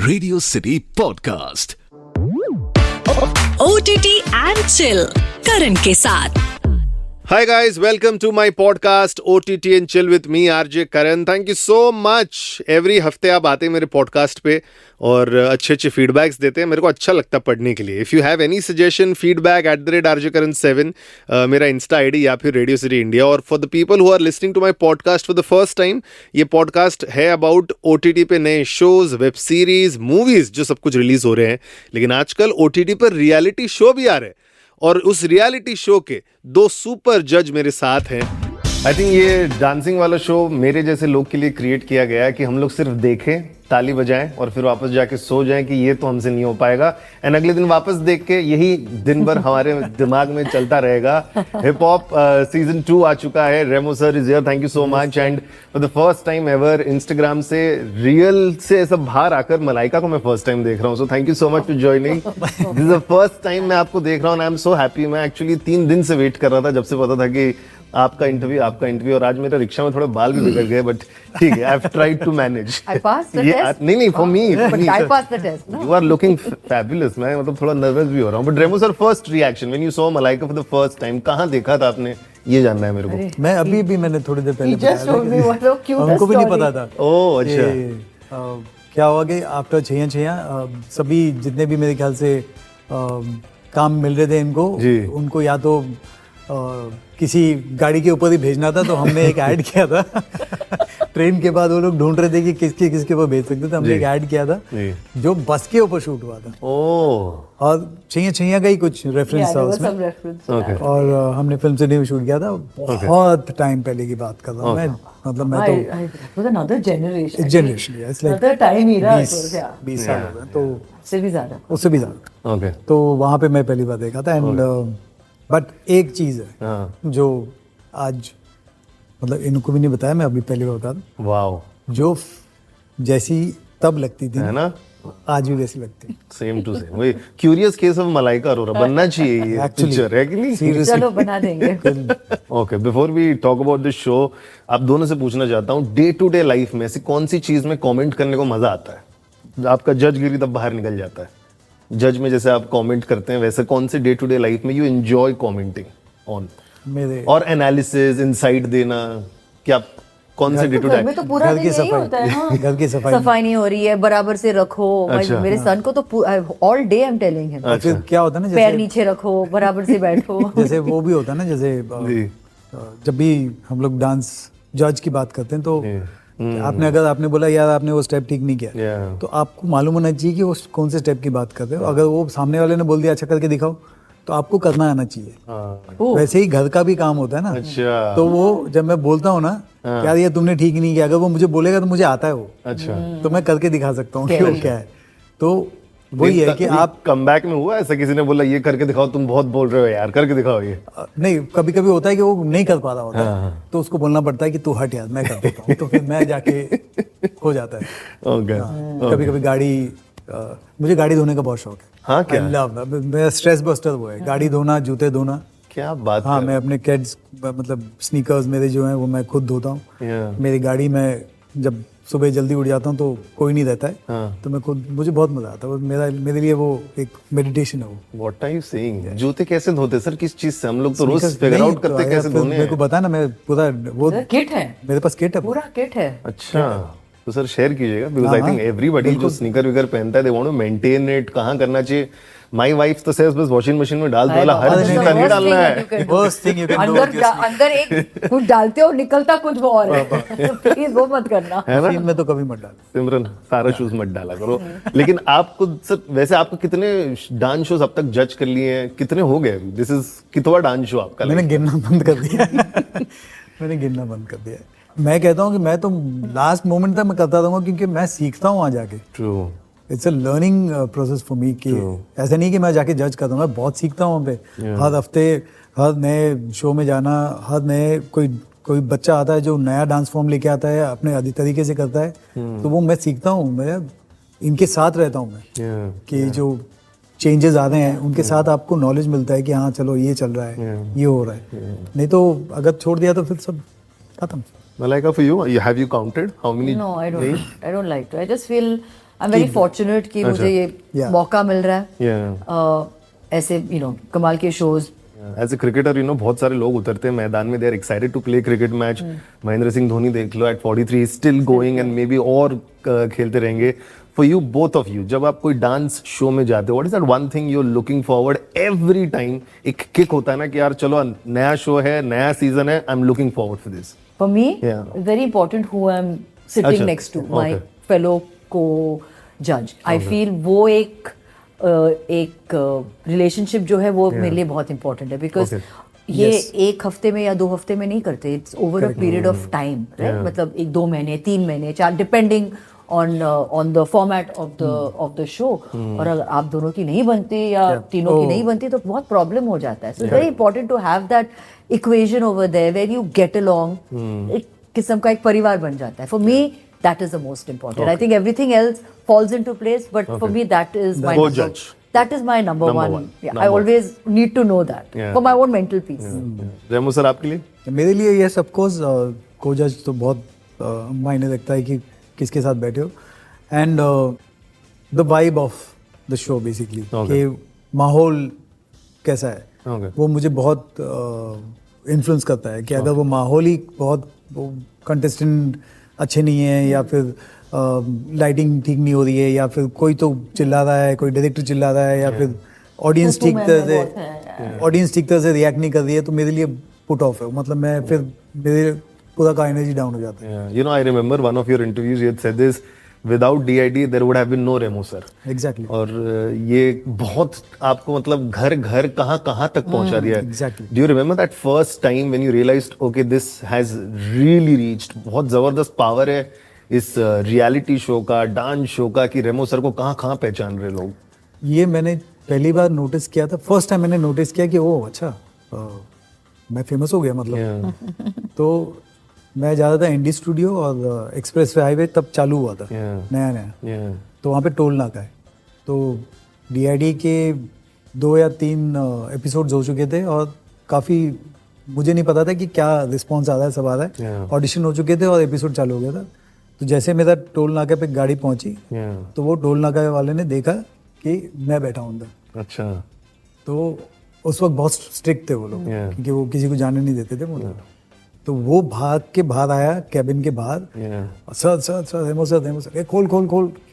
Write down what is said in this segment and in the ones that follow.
Radio city podcast OTT and chill करण के साथ। Hi guys, welcome to my podcast OTT and Chill with me RJ Karan. Thank you so much. Every हफ्ते आप आते हैं मेरे podcast पे और अच्छे फीडबैक्स देते हैं. मेरे को अच्छा लगता है पढ़ने के लिए. If you have any suggestion, feedback @RJKaran7 मेरा इंस्टा आईडी या फिर रेडियो सिटी इंडिया. और for the people who are listening to my podcast for the first time, ये पॉडकास्ट है अबाउट OTT पे नए शोज, वेब सीरीज, मूवीज जो सब कुछ रिलीज हो रहे हैं. लेकिन आजकल OTT पर रियलिटी शो भी आ रहे हैं और उस रियलिटी शो के 2 सुपर जज मेरे साथ हैं. आई थिंक ये डांसिंग वाला शो मेरे जैसे लोग के लिए क्रिएट किया गया है कि हम लोग सिर्फ देखें, ताली बजाएं और फिर वापस जाके सो जाएं कि ये तो हमसे नहीं हो पाएगा. एंड अगले दिन वापस देख के यही दिन भर हमारे दिमाग में चलता रहेगा. हिप हॉप सीजन 2 आ चुका है. Remo sir is here, thank you so much. And for the first time ever Instagram से रियल से सब बाहर आकर मलाइका को मैं फर्स्ट टाइम देख रहा हूँ. So thank you so much for joining. This is the first time मैं आपको देख रहा हूँ. I am so happy. मैं एक्चुअली 3 दिन से वेट कर रहा था, जब से पता था कि आपका इंटरव्यू. और आज मेरे रिक्शा में थोड़े बाल भी बिगड़ गए, बट ठीक है. I have tried to manage. I passed the test? नहीं for me. But I passed the test, no? You are looking fabulous. मैं मतलब थोड़ा नर्वस भी हो रहा हूँ. But Remo sir, first reaction when you saw Malaika for the first time, कहाँ देखा था आपने? ये जानना है मेरे को. मैं अभी मैंने थोड़ी देर पहले He just told me what a cute उनको भी नहीं story. पता था. ओह अच्छा. क्या हुआ कि आफ्टर छैया सभी जितने भी मेरे ख्याल से काम मिल रहे थे इनको, जी. उनको या तो किसी गाड़ी के ऊपर ही भेजना था, तो हमने एक ऐड किया था. ट्रेन के बाद वो लोग ढूंढ रहे थे कि किसके ऊपर भेज सकते थे. हमने एक ऐड किया था जो बस के ऊपर शूट हुआ था. ओह. और छैया का ही कुछ रेफरेंस था उसमें. Some reference to that. और हमने फिल्म सिटी में शूट किया था. बहुत टाइम पहले की बात कर रहा हूँ मैं. मतलब मैं तो It was another generation. Generation Another time era. it was, yeah. 20 साल हो गए, तो उससे भी ज्यादा. उससे भी ज्यादा. ओके. तो वहाँ पे मैं पहली बार देखा था. एंड बट एक चीज़ है जो आज मतलब इनको भी नहीं बताया, मैं अभी पहली बार बता दूं. वाओ. जो जैसी तब लगती थी है ना, आज भी वैसी लगती. Same to same. वही curious case of Malaika Arora बनना चाहिए ये पिक्चर, है कि नहीं? चलो बना देंगे. Okay, before we talk about this show, आप दोनों से पूछना चाहता हूँ, डे टू डे लाइफ में ऐसी कौन सी चीज में कमेंट करने को मजा आता है? आपका जजगिरी तब बाहर निकल जाता है. जज में जैसे आप कमेंट करते हैं, वैसे कौन से डे टू डे लाइफ में यू एंजॉय कमेंटिंग ऑन? मेरे और एनालिसिस, इनसाइट देना, क्या कौन से डे टू घर में डे? तो पूरा घर दिन की यही होता है. हाँ. घर की सफाई नहीं हो रही है, बराबर से रखो. अच्छा. मेरे सन को तो all day I am telling him, फिर क्या होता है ना, पैर जैसे नीचे रखो, बराबर से बैठो. जैसे वो भी होता है ना, जैसे जब भी हम लोग डांस जज की बात करते हैं तो अगर आपने बोला यार आपने वो स्टेप ठीक नहीं किया, तो आपको मालूम होना चाहिए कि वो कौन से स्टेप की बात कर रहे हो. अगर वो सामने वाले ने बोल दिया अच्छा करके दिखाओ, तो आपको करना आना चाहिए. वैसे ही घर का भी काम होता है ना. अच्छा. तो वो जब मैं बोलता हूँ ना यार ये तुमने ठीक नहीं किया, अगर वो मुझे बोलेगा तो मुझे आता है वो. अच्छा. तो मैं करके दिखा सकता हूँ कि वो क्या है. तो वही है कि आप कमबैक में हुआ ऐसा, किसी ने बोला ये करके दिखाओ, तुम बहुत बोल रहे हो यार, करके दिखाओ ये? नहीं, कभी कभी होता है कि वो नहीं कर पा रहा होता है, तो उसको बोलना पड़ता है कि तू हट यार मैं कर देता हूँ. तो फिर मैं जाके हो जाता है. ओके. कभी कभी मुझे गाड़ी धोने का बहुत शौक है. हाँ, क्या? I love, मेरा स्ट्रेस बस्टर वो है, गाड़ी धोना, जूते धोना. क्या बात हाँ, कर मैं अपने किड्स मतलब स्नीकर्स मेरे जो हैं वो मैं खुद धोता हूँ. Yeah. मेरी गाड़ी में जब सुबह जल्दी उठ जाता हूँ तो कोई नहीं रहता है, तो मैं खुद, मुझे बहुत मजा आता है. मेरे लिए वो एक मेडिटेशन है वो. What are you saying? जूते कैसे धोते सर? किस चीज से? हम लोग तो रोज फिगर आउट करते हैं कैसे धोने हैं. मेरे को पता ना, मैं पूरा वो किट है, मेरे पास किट है पूरा किट है. अच्छा, तो सर शेयर कीजिएगा, बिकॉज आई थिंक एवरीबॉडी जो स्नीकर विगर पहनता है, they want to maintain it. कहाँ करना चाहिए? माय वाइफ तो सेज बस वॉशिंग मशीन में डाल दो, वाला हर चीज का नहीं डालना है. Worst thing you can do with your अंदर एक कुछ डालते हो, निकलता कुछ और है. प्लीज वो मत करना. है ना? मशीन में तो कभी मत डाल. सिमरन, सारा शूज मत डाला करो. लेकिन आपको सर, वैसे आपको कितने डांस शोज अब तक जज कर लिए हैं? कितने हो गए? दिस इज कितवा डांस शो आपका? मैंने गिनना बंद कर दिया. मैंने गिनना बंद कर दिया. मैं कहता हूँ कि मैं तो लास्ट मोमेंट तक मैं करता रहूंगा, क्योंकि मैं सीखता हूँ वहाँ जाके. True. It's a learning process for me. कि ऐसा नहीं कि मैं जाके जज करता हूँ, मैं बहुत सीखता हूँ वहाँ पे. हर हफ्ते हर नए शो में जाना, हर नए कोई बच्चा आता है जो नया डांस फॉर्म लेके आता है, अपने अधिक तरीके से करता है, तो वो मैं सीखता हूँ. मैं इनके साथ रहता हूँ मैं, कि जो चेंजेस आ रहे हैं उनके साथ आपको नॉलेज मिलता है कि हाँ चलो ये चल रहा है, ये हो रहा है. नहीं तो अगर छोड़ दिया तो फिर सब खत्म. Malaika, for you, have you counted how many? No, I don't like to. I just feel I am very fortunate कि मुझे ये Yeah. मौका मिल रहा है Yeah. ऐसे कमाल के शोज। एज ए क्रिकेटर बहुत सारे लोग उतरते हैं मैदान में, they are excited to play cricket match. Mahendra Singh Dhoni देख लो at 43 still going and may be और खेलते रहेंगे। For you, both of you, जब आप कोई डांस शो में जाते हो, what is that one thing you are looking forward every time? एक किक होता है ना कि यार चलो नया शो है, नया सीजन है, I am looking forward for this. For me Yeah. Very important who I am sitting अच्छा, next to, my okay. Fellow को जज। आई फील वो एक रिलेशनशिप जो है वो मेरे लिए बहुत इंपॉर्टेंट है, बिकॉज Okay. ये एक हफ्ते में या 2 हफ्ते में नहीं करते, it's over a period of time, right? मतलब 1-2 महीने, 3 महीने, 4, depending on the format of the show. और अगर आप दोनों की नहीं बनती या तीनों की नहीं बनती तो बहुत प्रॉब्लम हो जाता है। So very important to have that equation over there where you get along. एक किस्म का एक परिवार बन जाता है। For me that is the most important. I think everything else falls into place, but for me that is my Co-judge. that is my number one. Yeah, Number I always need to know that Yeah. for my own mental peace. Remo sir, आपके लिए? मेरे लिए ये सब course को जज तो बहुत मायने रखता है कि किसके साथ बैठे हो, and the vibe of the show basically, कि माहौल कैसा है, Okay. वो मुझे बहुत इन्फ्लुएंस करता है। कि अगर वो माहौल ही बहुत कंटेस्टेंट अच्छे नहीं है, या फिर लाइटिंग ठीक नहीं हो रही है, या फिर कोई तो चिल्ला रहा है, कोई डायरेक्टर चिल्ला रहा है, या फिर ऑडियंस ठीक तरह से रिएक्ट नहीं कर रही है, तो मेरे लिए पुट ऑफ है। मतलब मैं फिर मेरे पूरा का एनर्जी डाउन हो जाता है। Yeah. You know, I remember one of your interviews, you had said this, without DID there would have been no Remo sir. Exactly. और ये बहुत आपको मतलब घर घर कहाँ तक पहुंचा दिया है। exactly. Do you remember that first time when you realized, okay, this has really reached, बहुत जबरदस्त पावर है इस रियलिटी शो का, डांस शो का, कि रेमो सर को कहाँ पहचान रहे लोग? ये मैंने पहली बार नोटिस किया था, फर्स्ट टाइम मैंने नोटिस किया कि ओ अच्छा, मैं फेमस हो गया मतलब। तो मैं जाता था एनडी स्टूडियो और एक्सप्रेस वे हाईवे तब चालू हुआ था, नया। तो वहाँ पे टोल नाका है, तो डीआईडी के 2 या 3 एपिसोड्स हो चुके थे, और काफ़ी मुझे नहीं पता था कि क्या रिस्पॉन्स आ रहा है, सब आ रहा है। ऑडिशन हो चुके थे और एपिसोड चालू हो गया था। तो जैसे मेरा टोल नाका पे गाड़ी पहुंची, तो वो टोल नाका वाले ने देखा कि मैं बैठा हूँ अंदर। अच्छा। तो उस वक्त बहुत स्ट्रिक्ट थे वो लोग, क्योंकि वो किसी को जाने नहीं देते थे वो लोग। तो वो भाग के बाहर आया, कैबिन के बाहर, सर रेमो सर, खोल,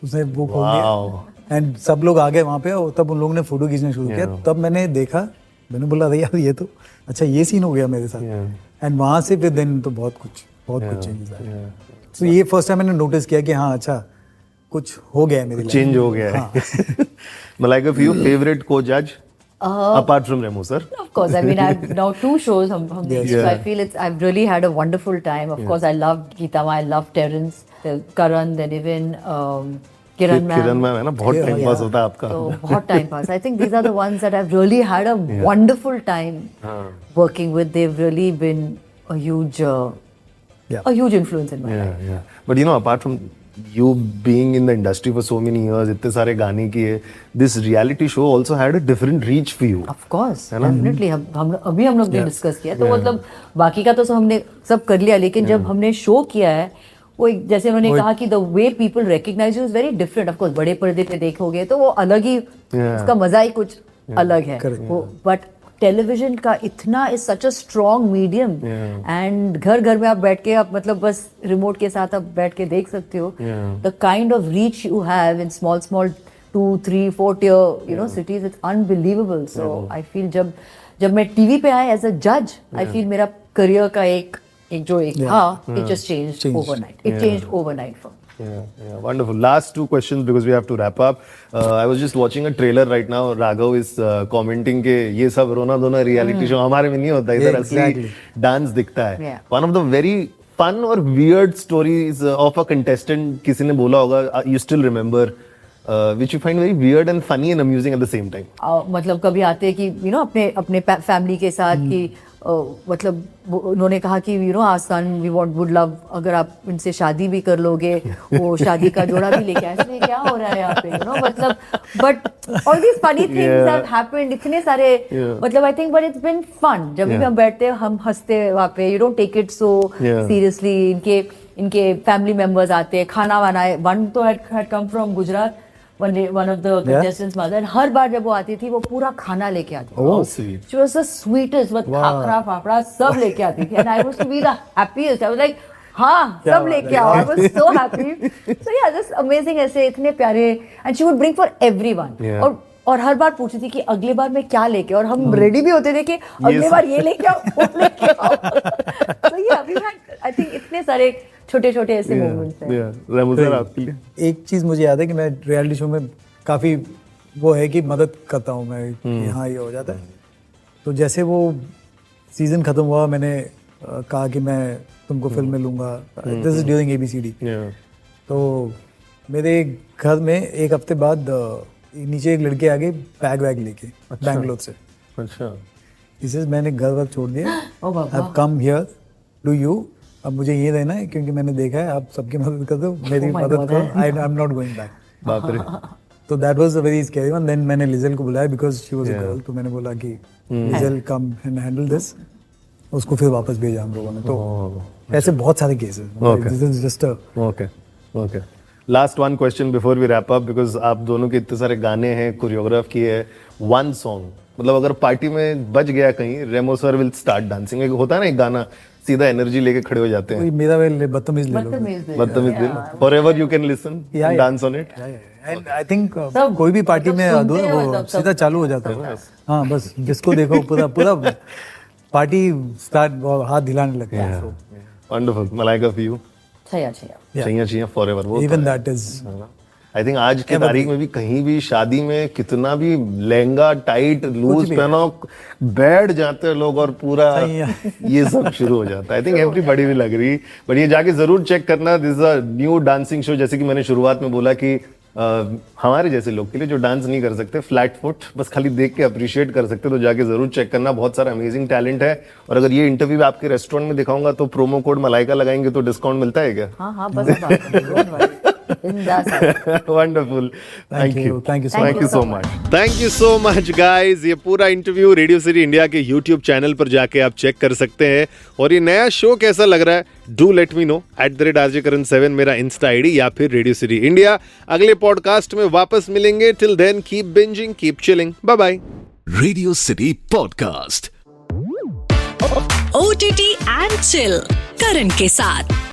उसने वो खोल दिया, एंड सब लोग आ गए वहाँ पे, और तब उन लोगों ने फोटो खींचना शुरू किया। तब मैंने देखा, मैंने बोला अरे यार ये तो अच्छा, ये सीन हो गया मेरे साथ। एंड वहाँ से फिर दिन तो बहुत कुछ चेंजेस आए। तो ये फर्स्ट टाइम मैंने नोटिस किया कि हाँ अच्छा, कुछ हो गया है मेरे लिए, चेंज हो गया है। Malaika, for you, favorite co-judge apart from Remo sir? Of course, I mean, I've now 2 shows. So I feel I've really had a wonderful time. Of course, I loved Geeta Ma, I loved Terrence, Karan, then even Kiran ma'am. Kiran ma'am है ना, बहुत time pass होता है आपका। So बहुत time pass. I think these are the ones that I've really had a wonderful time working with. They've really been a huge influence in my life. But you know, apart from you being in the industry for so many years, इतने सारे गाने किए, this reality show also had a different reach for you. Of course, definitely. अभी हम लोग ने discuss किया, तो मतलब बाकी का तो हमने सब कर लिया, लेकिन जब हमने शो किया है, वो जैसे उन्होंने कहा कि the way people recognize you is very different. Of course, बड़े पर्दे पे देखोगे तो वो अलग ही, उसका मजा ही कुछ अलग है। बट टेलीविजन का इतना is such a strong medium, and घर घर में आप बैठ के, आप मतलब बस रिमोट के साथ आप बैठ के देख सकते हो। The kind of reach you have in small 2, 3, 4 tier cities, it's unbelievable. So I feel जब मैं टीवी पे आया एज अ जज, आई फील मेरा करियर का एक it just changed overnight. It changed overnight for me. Yeah, wonderful. Last 2 questions because we have to wrap up. I was just watching a trailer right now. Raghav is commenting के ये सब रोना धोना reality show हमारे में नहीं होता, इधर असली डांस दिखता है। One of the very fun or weird stories of a contestant, किसी ने बोला होगा, you still remember, which you find very weird and funny and amusing at the same time. मतलब कभी आते कि अपने फैमिली के साथ कि मतलब उन्होंने कहा कि आसान वी वुड लव, अगर आप इनसे शादी भी कर लोगे, वो शादी का जोड़ा भी लेके आए, इसमें क्या हो रहा है यहाँ पे, मतलब but all these funny things have happened, इतने सारे मतलब I think, but it's been fun. जब भी हम बैठते हैं हम हंसते वहाँ पे, you don't take it so seriously. इनके इनके फैमिली मेंबर्स आते हैं, खाना बनाए. वन तो had come from Gujarat, one of the contestants mother, हर बार जब वो आती थी वो पूरा खाना लेके आती थी. Oh, sweet. She was the sweetest, but khakhra fafda सब लेके आती थी. And I was to be the happiest. I was like, हाँ सब लेके आओ. I was so happy. So yeah, just amazing. ऐसे इतने प्यारे. And she would bring for everyone. Yeah. और हर बार पूछती थी कि अगले बार मैं क्या लेके, और हम रेडी भी होते थे कि अगले बार ये लेके आओ, वो लेके आओ. So yeah, we had, I think इतने सारे छोटे छोटे ऐसे मोमेंट्स हैं. रेमो सर आपके लिए एक चीज मुझे याद है कि मैं रियलिटी शो में काफी वो है कि मदद करता हूँ मैं कि हाँ ये हो जाता है. तो जैसे वो सीजन खत्म हुआ, मैंने कहा कि मैं तुमको फिल्म में लूंगा. This is during ABCD. तो मेरे घर में एक हफ्ते बाद नीचे एक लड़के आ गए बैग वैग लेके बैंगलोर से. अच्छा. इसे मैंने घर वर्क छोड़ दिया. ओ बाबा. I've come here to you. अब मुझे ये देना है क्योंकि मैंने देखा है आप सबकी मदद कर दो, मेरी मदद करो. I am not going back. बाप रे. तो that was a very scary one. Then मैंने लिजेल को बुलाया because she was a girl. तो मैंने बोला कि Liesel come and handle this. उसको फिर वापस भेजा हम लोगों ने. तो ऐसे बहुत सारे cases. This is just a okay. Last one question before we wrap up, because आप दोनों के इतने सारे गाने हैं, कोरियोग्राफ किए है. वन सॉन्ग मतलब अगर पार्टी में बज गया कहीं, रेमो सर विल स्टार्ट डांसिंग. एक होता है ना एक गाना, सीधा एनर्जी लेके खड़े हो जाते हैं. मेरा वेल बदतमीज ले लो. बदतमीज दिल. Forever you can listen, dance on it. And I think कोई भी पार्टी में अधूरा वो सीधा चालू हो जाता है. हाँ बस जिसको देखो पूरा पूरा पार्टी स्टार्ट हाथ हिलाने लगता है. वंडरफुल. Malaika for you. चाहिए फॉरएवर. वो even that is I think आज की तारीख में भी कहीं भी शादी में कितना भी लहंगा टाइट लूज पहनो, बैठ जाते हैं लोग और पूरा ये सब शुरू हो जाता है. I think everybody will agree. But ये जाके जरूर चेक करना. This is a new dancing show. जैसे कि मैंने शुरुआत में बोला कि हमारे जैसे लोग के लिए जो डांस नहीं कर सकते, फ्लैट फुट, बस खाली देख के अप्रिशिएट कर सकते, तो जाके जरूर चेक करना. बहुत सारा अमेजिंग टैलेंट है. और अगर ये इंटरव्यू आपके रेस्टोरेंट में दिखाऊंगा तो प्रोमो कोड मलाइका लगाएंगे तो डिस्काउंट मिलता है क्या? हाँ बस. Wonderful. Thank you so much. Thank you so much guys. ये पूरा इंटरव्यू रेडियो सिटी इंडिया के YouTube चैनल पर जाके आप चेक कर सकते हैं. और ये नया शो कैसा लग रहा है, do let me know. @RJKaran7 मेरा इंस्टा ID या फिर रेडियो सिटी इंडिया. अगले पॉडकास्ट में वापस मिलेंगे. Till then keep binging, keep chilling. Bye bye. Radio city podcast OTT and chill Karan के साथ.